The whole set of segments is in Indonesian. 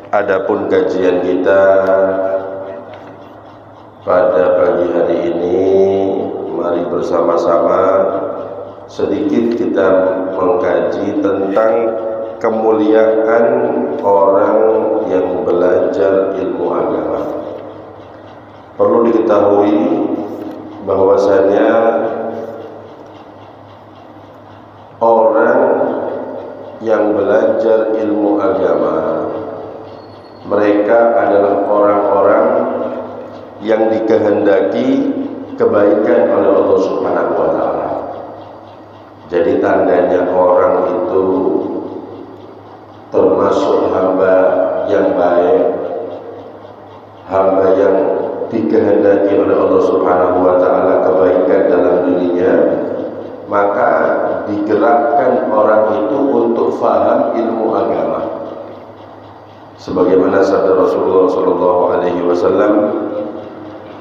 Adapun kajian kita pada pagi hari ini, mari bersama-sama sedikit kita mengkaji tentang kemuliaan orang yang belajar ilmu agama. Perlu diketahui bahwasanya orang yang belajar ilmu agama, mereka adalah orang-orang yang dikehendaki kebaikan oleh Allah Subhanahu wa taala. Jadi tandanya orang itu termasuk hamba yang baik, hamba yang dikehendaki oleh Allah Subhanahu wa taala kebaikan dalam dirinya, maka digerakkan orang itu untuk faham ilmu agama. Sebagaimana sabda Rasulullah sallallahu alaihi wasallam,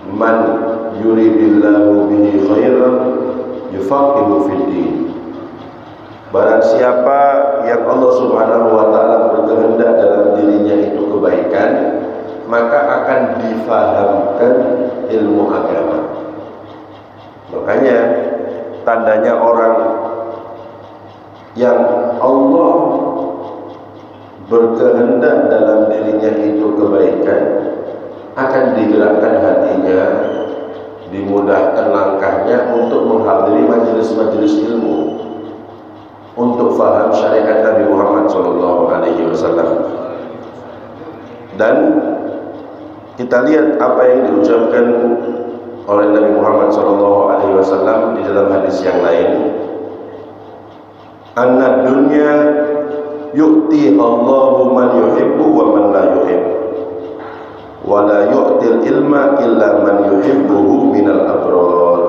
"Man yuridillahu bihi khairan yufaqihu fid din." Barang siapa yang Allah Subhanahu wa taala berkehendak dalam dirinya itu kebaikan, maka akan difahamkan ilmu agama. Makanya tandanya orang yang Allah berkehendak dalam dirinya itu kebaikan, akan digerakkan hatinya, dimudahkan langkahnya untuk menghadiri majelis-majelis ilmu, untuk faham syariat Nabi Muhammad SAW. Dan kita lihat apa yang diucapkan oleh Nabi Muhammad SAW di dalam hadis yang lain. Anna dunya yu'ti Allahu man yuhibbu wa man la yuhibbu, wa la yu'til ilma illa man yuhibbuhu minal abrar.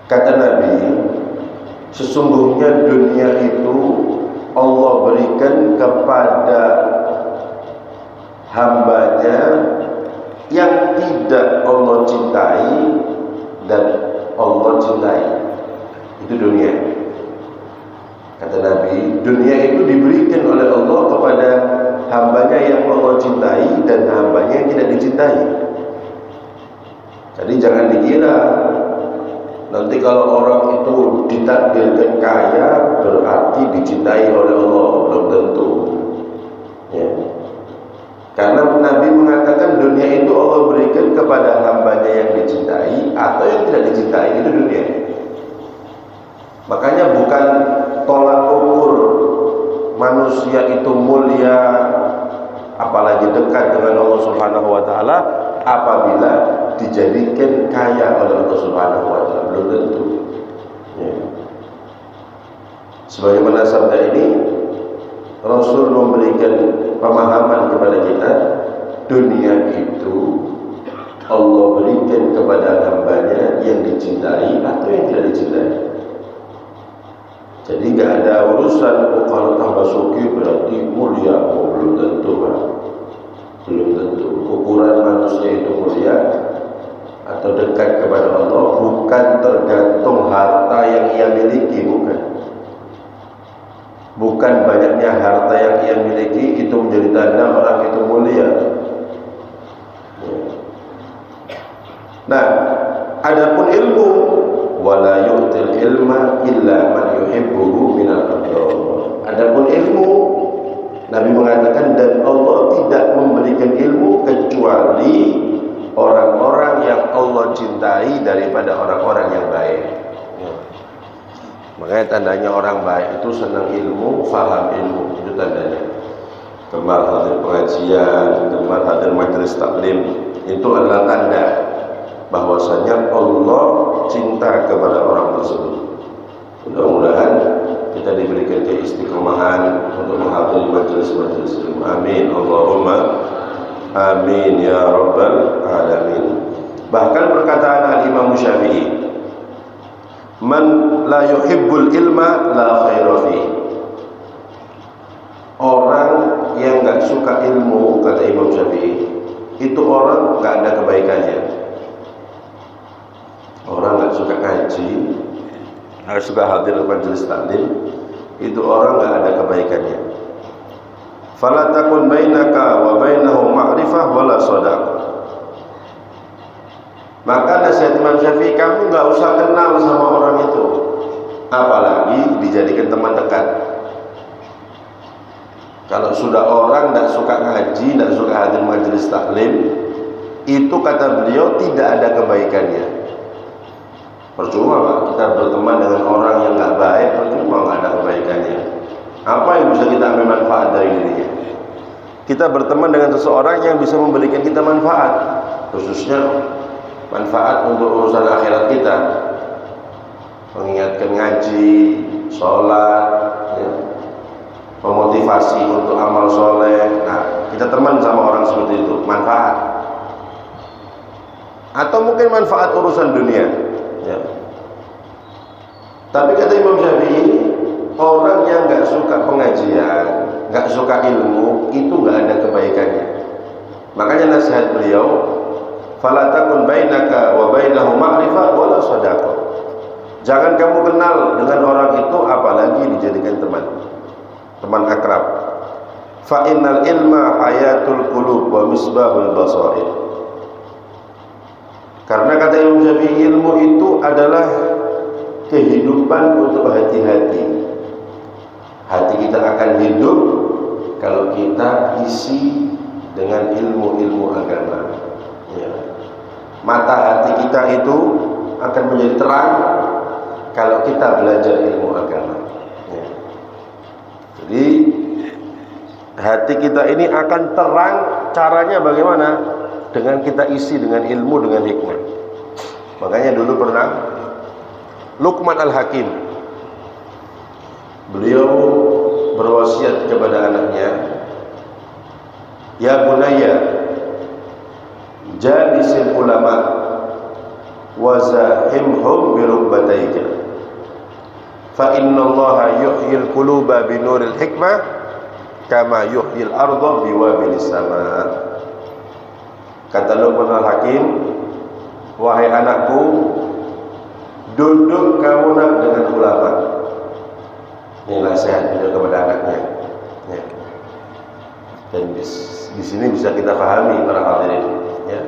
Kata Nabi, sesungguhnya dunia itu Allah berikan kepada hambanya yang tidak Allah cintai dan Allah cintai. Itu dunia. Kata Nabi, dunia itu diberikan oleh Allah kepada hambanya yang Allah cintai dan hambanya yang tidak dicintai. Jadi jangan dikira nanti kalau orang itu ditakdirkan kaya berarti dicintai oleh Allah. Belum tentu ya. Karena Nabi mengatakan dunia itu Allah berikan kepada hambanya yang dicintai atau yang tidak dicintai. Itu dunia. Makanya bukan tolak ukur manusia itu mulia apalagi dekat dengan Allah Subhanahu wa taala apabila dijadikan kaya oleh Allah Subhanahu wa taala. Belum tentu ya. Sebagaimana sabda ini, Rasul memberikan pemahaman kepada kita, dunia itu Allah berikan kepada hambanya yang dicintai atau yang tidak dicintai. Jadi nggak ada urusan kalau tambah suki berarti mulia. Belum tentu kan? Belum tentu. Ukuran manusia itu mulia atau dekat kepada Allah bukan tergantung harta yang ia miliki, bukan. Bukan banyaknya harta yang ia miliki itu menjadi tanda orang itu mulia. Nah, adapun ilmu, wala yu'til ilma illa man yuhibbuhu minal abrar. Adapun ilmu, Nabi mengatakan, dan Allah tidak memberikan ilmu kecuali orang-orang yang Allah cintai daripada orang-orang yang baik. Makanya tandanya orang baik itu senang ilmu, faham ilmu. Itu tandanya. Gemar hadir pengajian, gemar hadir majelis taklim, itu adalah tanda bahwasanya Allah cinta kepada orang tersebut. Mudah-mudahan kita diberikan keistiqomahan untuk menghadiri majelis-majelis ilmu. Amin. Allahumma amin ya rabbal alamin. Bahkan perkataan Al-Imam Syafi'i, man la yuhibbul ilma la khaira fi. Orang yang enggak suka ilmu, kata Imam Syafi'i, itu orang enggak ada kebaikannya. Orang enggak suka ngaji, enggak suka hadir majelis taklim, itu orang enggak ada kebaikannya. fala takun bainaka wa bainahu ma'rifah wala shadaqah. Maka nasihat Imam Syafi'i, kamu nggak usah kenal sama orang itu, apalagi dijadikan teman dekat. Kalau sudah orang tidak suka ngaji, tidak suka hadir majelis taklim, itu kata beliau tidak ada kebaikannya. Percuma Pak, kita berteman dengan orang yang nggak baik, percuma, nggak ada kebaikannya. Apa yang bisa kita ambil manfaat dari dirinya? Kita berteman dengan seseorang yang bisa memberikan kita manfaat, khususnya manfaat untuk urusan akhirat kita, mengingatkan ngaji, sholat, ya, memotivasi untuk amal soleh. Nah, kita teman sama orang seperti itu, manfaat. Atau mungkin manfaat urusan dunia, ya. Tapi kata Imam Syafi'i, orang yang nggak suka pengajian, nggak suka ilmu, itu nggak ada kebaikannya. Makanya nasihat beliau, fala takun bainaka wa bainahu ma'rifah wala shadaqah. Jangan kamu kenal dengan orang itu, apalagi dijadikan teman akrab. Fa innal ilma hayatul qulub wa misbahul basair. Karena kata Imam Syafi'i, ilmu itu adalah kehidupan untuk hati-hati. Hati kita akan hidup kalau kita isi dengan ilmu-ilmu agama, ya. Mata hati kita itu akan menjadi terang kalau kita belajar ilmu agama, ya. Jadi hati kita ini akan terang, caranya bagaimana? Dengan kita isi dengan ilmu, dengan hikmah. Makanya dulu pernah Luqman Al-Hakim, beliau berwasiat kepada anaknya, ya bunayya jalisil ulama wa zahimhum bi rukbatayka fa innallaha yuhyil quluba bi nuril hikmah kama yuhyil arda bi wabilis sama. Kata Luqman Al-Hakim, wahai anakku, duduk kamu dengan ulama. Ini nasihat beliau kepada anaknya, ya. Dan di sini bisa kita pahami para hadirin, ya.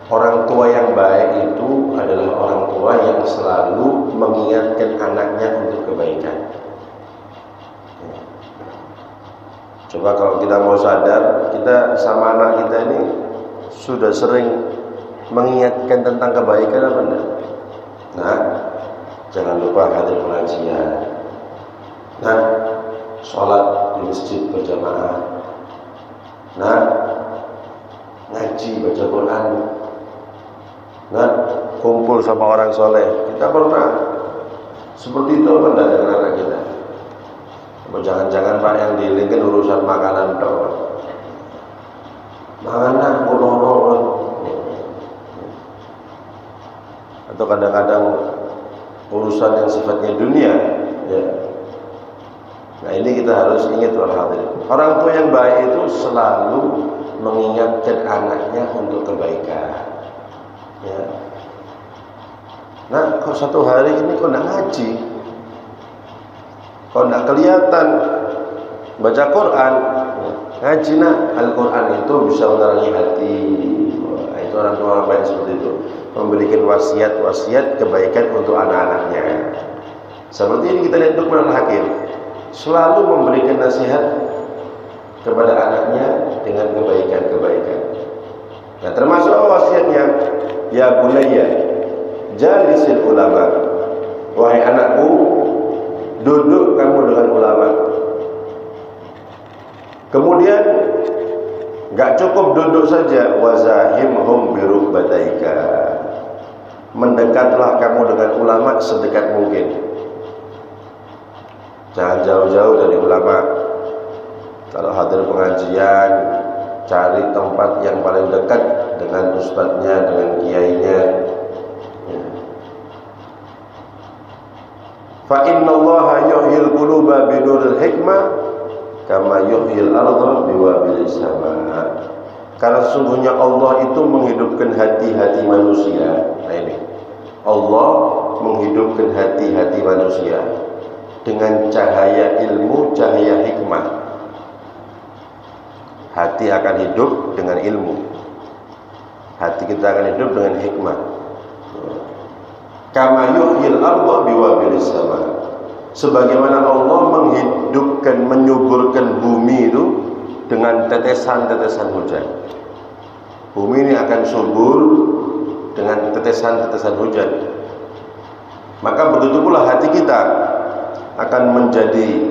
Orang tua yang baik itu adalah orang tua yang selalu mengingatkan anaknya untuk kebaikan. Ya. Coba kalau kita mau sadar, kita sama anak kita ini sudah sering mengingatkan tentang kebaikan apa enggak? Nah, jangan lupa hadir pengajian. Nah, sholat di masjid berjamaah. Nah, ngaji, baca Quran. Nah, kumpul sama orang soleh. Kita pernah seperti itu apa enggak dengan anak kita? Jangan-jangan Pak yang diinginkan urusan makanan dong. Makanan bolong-bolong. Atau kadang-kadang urusan yang sifatnya dunia, ya. Nah, ini kita harus ingat para hadirin. Orang tua yang baik itu selalu mengingatkan anaknya untuk kebaikan, ya. Nah, kok satu hari ini kok enggak ngaji, kok enggak kelihatan baca Quran, ya. Ngaji nak, Al-Quran itu bisa menerangi hati. Nah, itu orang tua baik seperti itu, memberikan wasiat-wasiat kebaikan untuk anak-anaknya. Seperti ini kita lihat Luqman Al-Hakim selalu memberikan nasihat kepada anaknya dengan kebaikan-kebaikan. Nah, termasuk wasiatnya, ya bunayya jalisil ulama, wahai anakku, duduk kamu dengan ulama. Kemudian enggak cukup duduk saja, wazahimhum bi rukbataika, mendekatlah kamu dengan ulama sedekat mungkin. Jangan jauh-jauh dari ulama. Kalau hadir pengajian, cari tempat yang paling dekat dengan ustadznya, dengan kiainya, ya. Fa innallaha yuhyil quluba bi nuril hikmah kama yuhyil arda biwabilis sama. Karena sesungguhnya Allah itu menghidupkan hati-hati manusia. Nah, ini Allah menghidupkan hati-hati manusia dengan cahaya ilmu, cahaya hikmah. hati akan hidup dengan ilmu. Hati kita akan hidup dengan hikmah. Kama yuhyil arda biwabilis sama. Sebagaimana Allah menghidupkan, menyuburkan bumi itu dengan tetesan-tetesan hujan. Bumi ini akan subur dengan tetesan-tetesan hujan. Maka begitu pula hati kita akan menjadi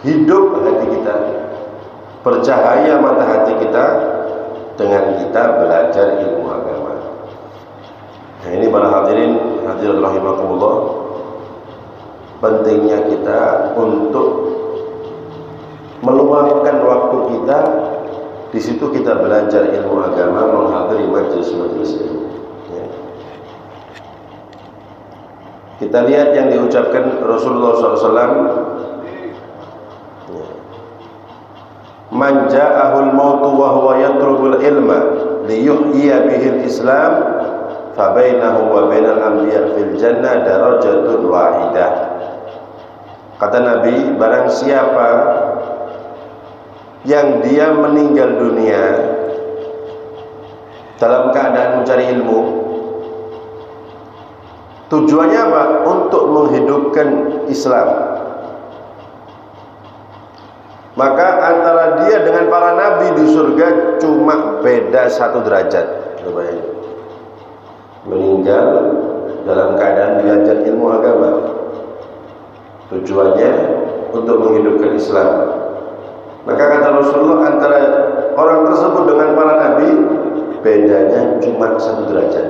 hidup, hati kita bercahaya mata hati kita dengan kita belajar ilmu agama. Nah, ini para hadirin hadirat rahimakumullah, pentingnya kita untuk meluangkan waktu kita di situ, kita belajar ilmu agama, menghadiri majelis-majelis ilmu. Ya. Kita lihat yang diucapkan Rasulullah SAW. Man ja'ahul mautu wa huwa yatlubul ilma liyuhyiya bihil islam fa bainahu wa bainal anbiya fil jannah darajatun wahidah. Kata Nabi, barang siapa yang dia meninggal dunia dalam keadaan mencari ilmu, tujuannya apa? Untuk menghidupkan Islam. Maka antara dia dengan para nabi di surga cuma beda 1 derajat. Meninggal dalam keadaan belajar ilmu agama, tujuannya untuk menghidupkan Islam. Maka kata Rasulullah, antara orang tersebut dengan para nabi bedanya cuma 1 derajat.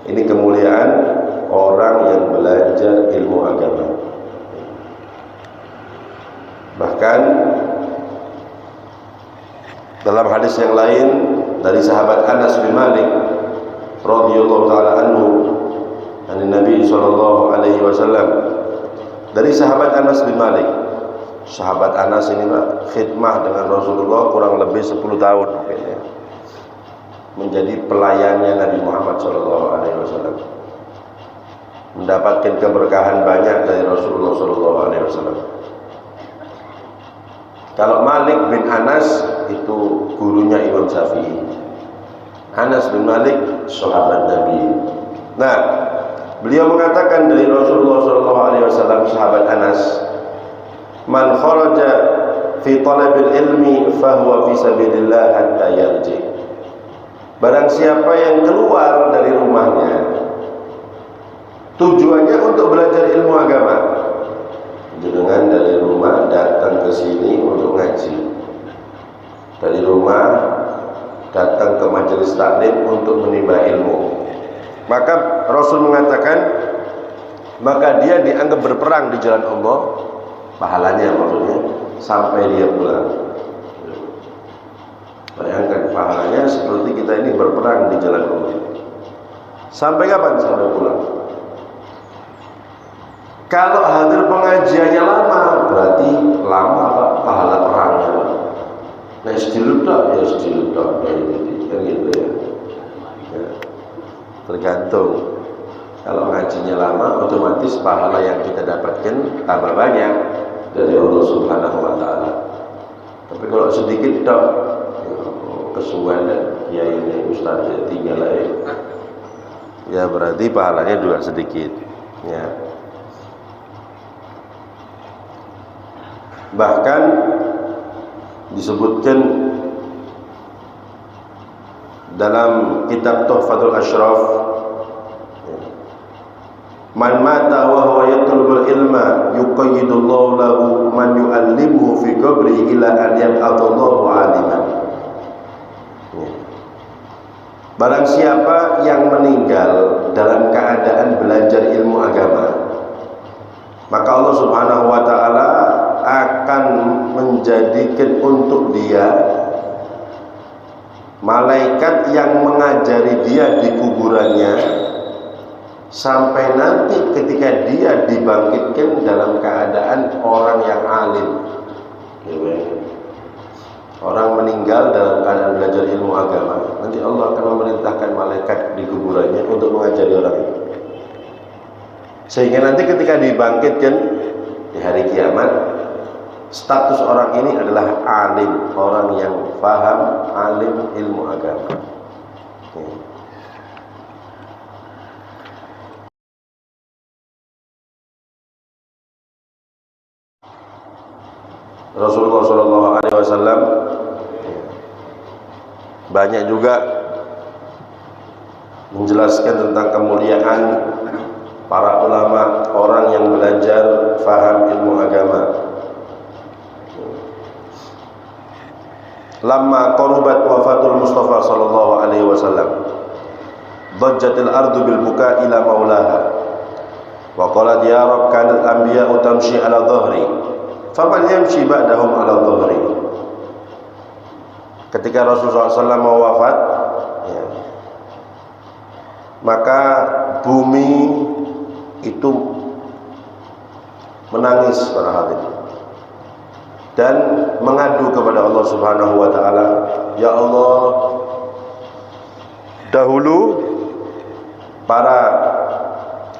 Ini kemuliaan orang yang belajar ilmu agama. Bahkan dalam hadis yang lain dari sahabat Anas bin Malik radhiyallahu taala anhu, dari Nabi sallallahu alaihi wasallam, dari sahabat Anas bin Malik. Sahabat Anas ini Pak, khidmah dengan Rasulullah kurang lebih 10 tahun ya. Menjadi pelayannya Nabi Muhammad sallallahu alaihi wasallam. Mendapatkan keberkahan banyak dari Rasulullah sallallahu alaihi wasallam. Kalau Malik bin Anas itu gurunya Imam Syafi'i. Anas bin Malik sahabat Nabi. Nah, beliau mengatakan dari Rasulullah SAW, sahabat Anas, man kharaja fi talabil ilmi fahuwa fi sabilillah hatta yarji. Barang siapa yang keluar dari rumahnya tujuannya untuk belajar ilmu agama, dengan dari rumah datang ke sini untuk ngaji, dari rumah datang ke majelis taklim untuk menimba ilmu, maka Rasul mengatakan, maka dia dianggap berperang di jalan Allah, pahalanya maksudnya, sampai dia pulang. Bayangkan pahalanya seperti kita ini berperang di jalan Allah. Sampai kapan? Sampai pulang. Kalau hadir pengajiannya lama, berarti lama Pak pahala perangnya. Nah, sedikit tak, ya sedikit tak, kan gitu ya. Tergantung. Kalau ngajinya lama, otomatis pahala yang kita dapatkan tambah banyak dari Allah Subhanahu Wa Taala. Tapi kalau sedikit tak, kesuwen ya ini Ustaz tinggal aja. Ya berarti pahalanya juga sedikit. Ya. Bahkan disebutkan dalam kitab Tuhfatul Ashraf, man mata wa huwa yatlubul ilma yuqayyidullahu lahu man yu'allimuhu fi qabri ila an yab'athallahu 'aliman. Barang siapa yang meninggal dalam keadaan belajar ilmu agama, maka Allah Subhanahu wa taala akan menjadikan untuk dia malaikat yang mengajari dia di kuburannya sampai nanti ketika dia dibangkitkan dalam keadaan orang yang alim. Orang meninggal dalam keadaan belajar ilmu agama, nanti Allah akan memerintahkan malaikat di kuburannya untuk mengajari orang itu, sehingga nanti ketika dibangkitkan di hari kiamat, status orang ini adalah alim, orang yang faham, alim ilmu agama. Rasulullah SAW banyak juga menjelaskan tentang kemuliaan para ulama, orang yang belajar faham ilmu agama. Lamma qarubat wafatul Mustafa sallallahu alaihi wasallam, dhajjatil ardu bil buka ila maulaha wa qalat ya rab kanat anbiya'u tamshi ala dhahri faman yamshi ba'dahum ala dhahri. Ketika Rasulullah SAW mau wafat, ya, maka bumi itu menangis pada hati dan mengadu kepada Allah Subhanahu wa taala, ya Allah, dahulu para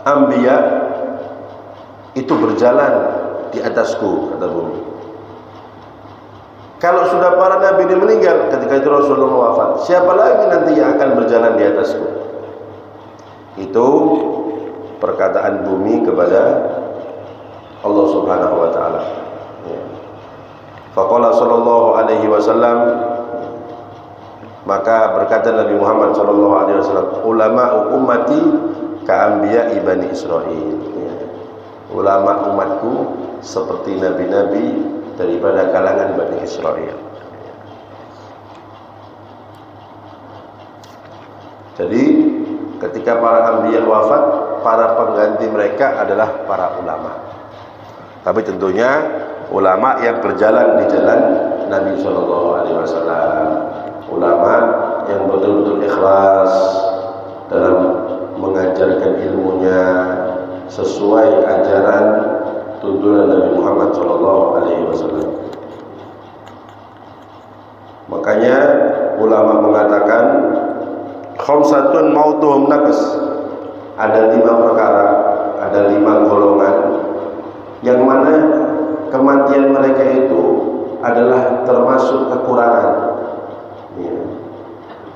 anbiya itu berjalan di atasku, kata bumi. Kalau sudah para nabi ini meninggal, ketika itu Rasulullah wafat, siapa lagi nanti yang akan berjalan di atasku? Itu perkataan bumi kepada Allah Subhanahu wa taala. Ya. Faqala sallallahu alaihi wasallam, maka berkata Nabi Muhammad sallallahu alaihi wasallam, ulama ummati ka anbiya'i bani Israil. Ya. Ulama umatku seperti nabi-nabi daripada kalangan Bani Israel. Jadi ketika para anbiya wafat, para pengganti mereka adalah para ulama. Tapi tentunya ulama yang berjalan di jalan Nabi Shallallahu Alaihi Wasallam, ulama yang betul-betul ikhlas dalam mengajarkan ilmunya sesuai ajaran tuntunan Nabi Muhammad Shallallahu Alaihi Wasallam. Makanya ulama mengatakan khamsatun mautuhum naqs, ada 5 perkara, ada 5 golongan yang mana kematian mereka itu adalah termasuk kekurangan. Ya.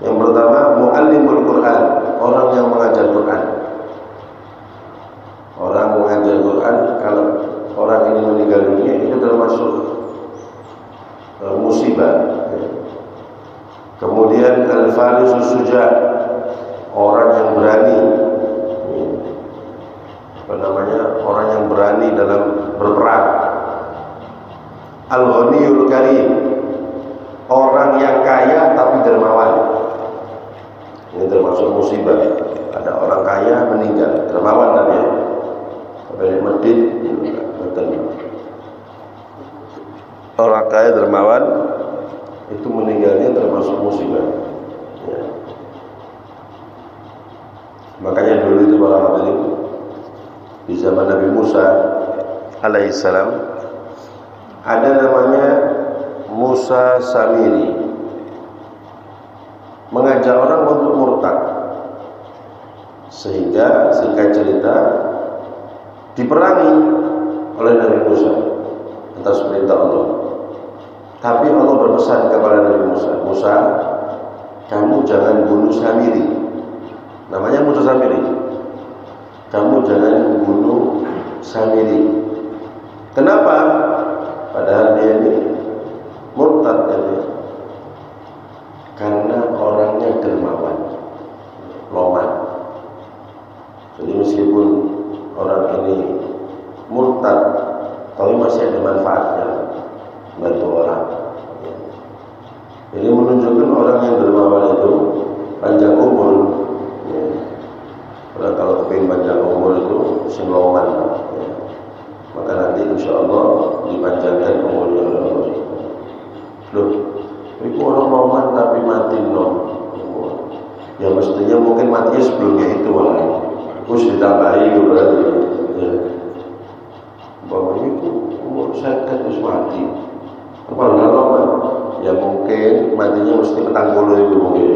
Yang pertama muallimul Quran, orang yang mengajar Quran. Orang mengajar Quran, kalau orang ini meninggal dunia itu termasuk musibah. Ya. Kemudian al-farisus suja, orang yang berani. Ya. Apa namanya? Orang yang berani dalam berperang. Al-ghaniyul karim, orang yang kaya tapi dermawan. Ini termasuk musibah. Ada orang kaya meninggal, dermawan tapi ya. Sampai medit, betul. Orang kaya dermawan itu meninggalnya termasuk musibah. Ya. Makanya dulu itu para hadirin di zaman Nabi Musa alaihissalam ada namanya Musa Samiri, mengajak orang untuk murtad, sehingga singkat cerita diperangi oleh Nabi Musa atas perintah Allah. Tapi Allah berpesan kepada Nabi Musa, Musa, kamu jangan bunuh Samiri. Namanya Musa Samiri. Kamu jangan bunuh Samiri. Kenapa? Padahal dia ini murtad tadi. Karena orangnya dermawan, loman. Jadi meskipun orang ini murtad, tapi masih ada manfaatnya, bantu orang. Ini menunjukkan orang yang dermawan itu panjang umur. Ya. Kalau kepingin panjang umur itu singloman. Ya. Maka nanti insya Allah dipanjangkan umurnya oleh Allah. Loh, itu orang loman tapi mati nom. Ya mestinya mungkin matinya sebelumnya itu malah. Terus ditambahi berarti. Ya. Bahwa itu umur saya terus mati. Apalagi loman. Ya mungkin matinya mesti petang bulu itu mungkin.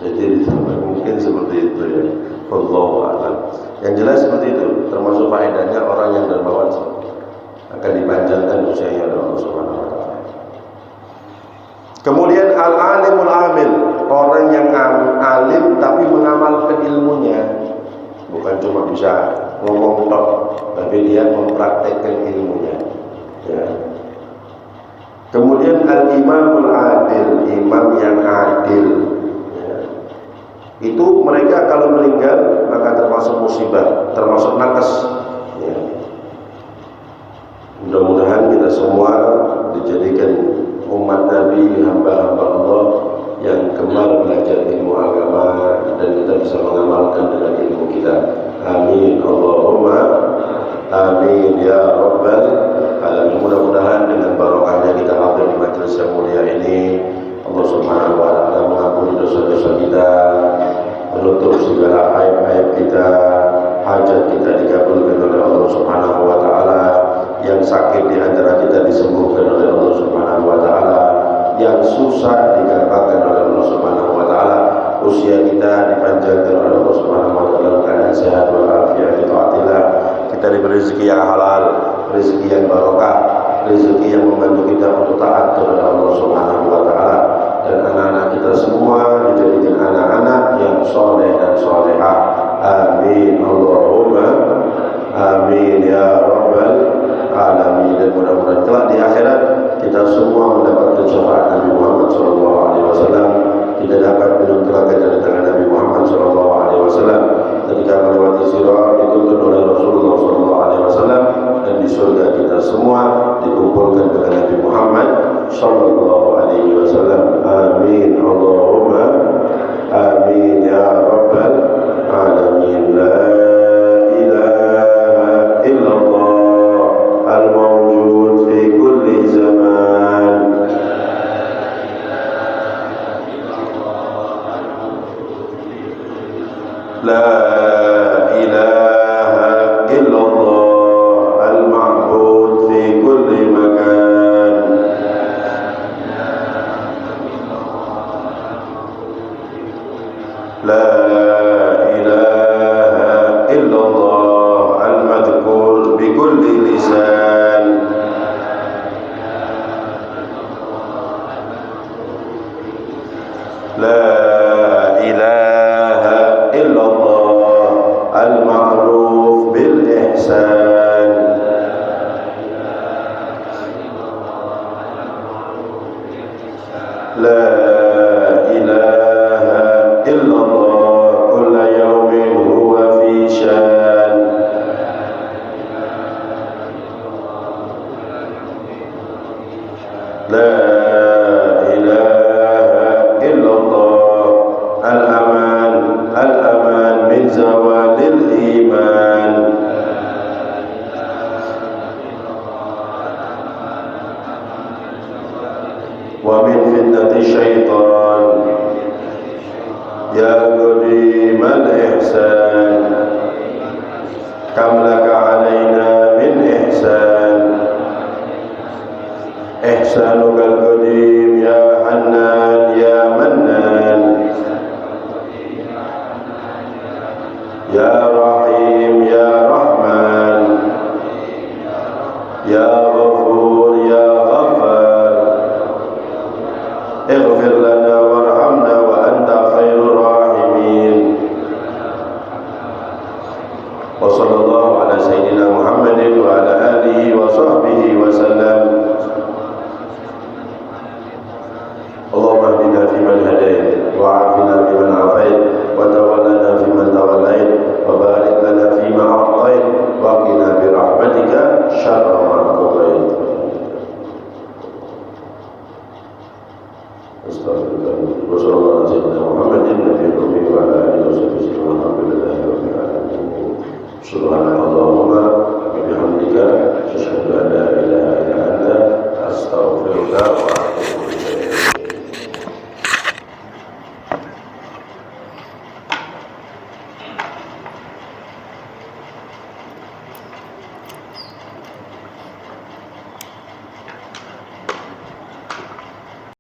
Jadi mungkin seperti itu ya. Wallahu a'lam. Yang jelas seperti itu, termasuk faedahnya orang yang dermawan akan dipanjangkan usianya oleh Allah Subhanahu wa taala. Kemudian al-alimul amil, orang yang alim tapi mengamalkan ilmunya, bukan cuma bisa ngomong tok, tapi dia mempraktekkan ilmunya. Ya. Kemudian al-imamul adil, imam yang adil. Ya. Itu mereka kalau meninggal maka termasuk musibah, termasuk nakes. Ya. Mudah-mudahan kita semua dijadikan umat Nabi, hamba-hamba Allah yang gemar belajar ilmu agama dan kita bisa mengamalkan dengan ilmu kita. Amin Allahumma amin ya rabbal alamin. Mudah-mudahan dengan barokahnya kita hadir di majelis yang mulia ini, Allah Subhanahu wa taala mengampuni dosa-dosa kita, menutup segala aib-aib kita, hajat kita dikabulkan oleh Allah Subhanahu wa taala, yang sakit di antara kita disembuhkan oleh Allah Subhanahu wa taala, yang susah digampangkan oleh Allah Subhanahu wa taala, usia kita dipanjangkan oleh Allah Subhanahu wa taala dalam keadaan sehat walafiat fi taatillah. Kita diberi rezeki yang halal, rezeki yang barokah, rezeki yang membantu kita untuk taat kepada Allah Subhanahu wa taala, dan anak-anak kita semua dijadikan anak-anak yang soleh dan solehah. Amin Allahumma amin ya rabbal alamin. Dan mudah-mudahan kelak di akhirat kita semua mendapatkan syafaat Nabi Muhammad SAW. Kita dapat minum telaga dari tangan Nabi Muhammad SAW ketika melewati sirat dituntun oleh Rasulullah SAW, dan di surga kita semua dikumpulkan dengan Nabi Muhammad SAW. Amin Allahumma amin ya rabbal alamin. La ilaha illallah al-mawjud fi kulli zaman. La ilaha illallah al-ma'bud fi kulli makan. La ilaha illallah al-madhkur bi kulli lisan. La ilaha illallah al-ma'ruf bil ihsan. La ilaha illallah kulla yawmin huwa fi shan. La ilaha illallah al-aman, al-aman min zawalil iman. Wa min fitnati syaitan. Ya qadimal ihsan, kam laka alaina min ihsan. Ihsanukal qadim ya Hannan ya Mannan. Ya Rahim ya Rahman. Ya Ghafur ya Ghaffar. Ighfir lana warhamna wa anta khairur rahimin. Wa sallallahu ala sayyidina Muhammadin wa ala alihi wa sahbihi wa